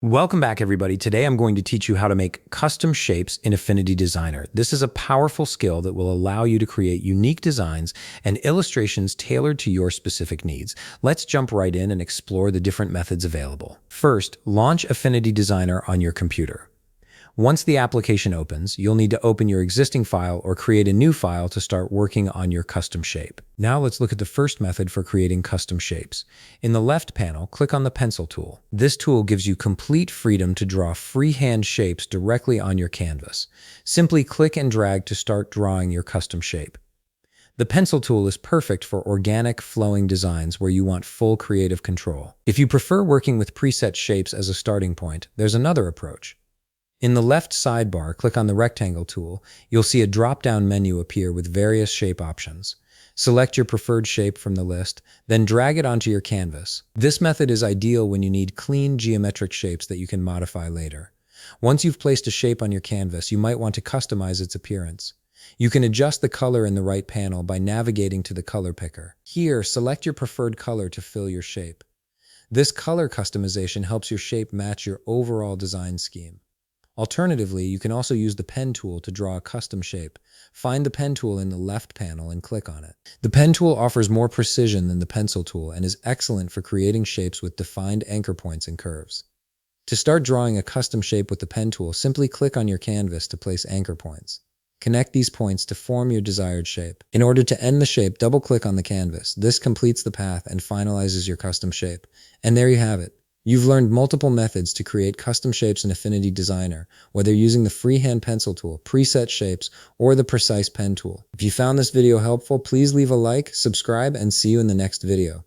Welcome back, everybody. Today I'm going to teach you how to make custom shapes in Affinity Designer. This is a powerful skill that will allow you to create unique designs and illustrations tailored to your specific needs. Let's jump right in and explore the different methods available. First, launch Affinity Designer on your computer. Once the application opens, you'll need to open your existing file or create a new file to start working on your custom shape. Now let's look at the first method for creating custom shapes. In the left panel, click on the pencil tool. This tool gives you complete freedom to draw freehand shapes directly on your canvas. Simply click and drag to start drawing your custom shape. The pencil tool is perfect for organic, flowing designs where you want full creative control. If you prefer working with preset shapes as a starting point, there's another approach. In the left sidebar, click on the rectangle tool. You'll see a drop-down menu appear with various shape options. Select your preferred shape from the list, then drag it onto your canvas. This method is ideal when you need clean geometric shapes that you can modify later. Once you've placed a shape on your canvas, you might want to customize its appearance. You can adjust the color in the right panel by navigating to the color picker. Here, select your preferred color to fill your shape. This color customization helps your shape match your overall design scheme. Alternatively, you can also use the pen tool to draw a custom shape. Find the pen tool in the left panel and click on it. The pen tool offers more precision than the pencil tool and is excellent for creating shapes with defined anchor points and curves. To start drawing a custom shape with the pen tool, simply click on your canvas to place anchor points. Connect these points to form your desired shape. In order to end the shape, double-click on the canvas. This completes the path and finalizes your custom shape. And there you have it. You've learned multiple methods to create custom shapes in Affinity Designer, whether using the freehand pencil tool, preset shapes, or the precise pen tool. If you found this video helpful, please leave a like, subscribe, and see you in the next video.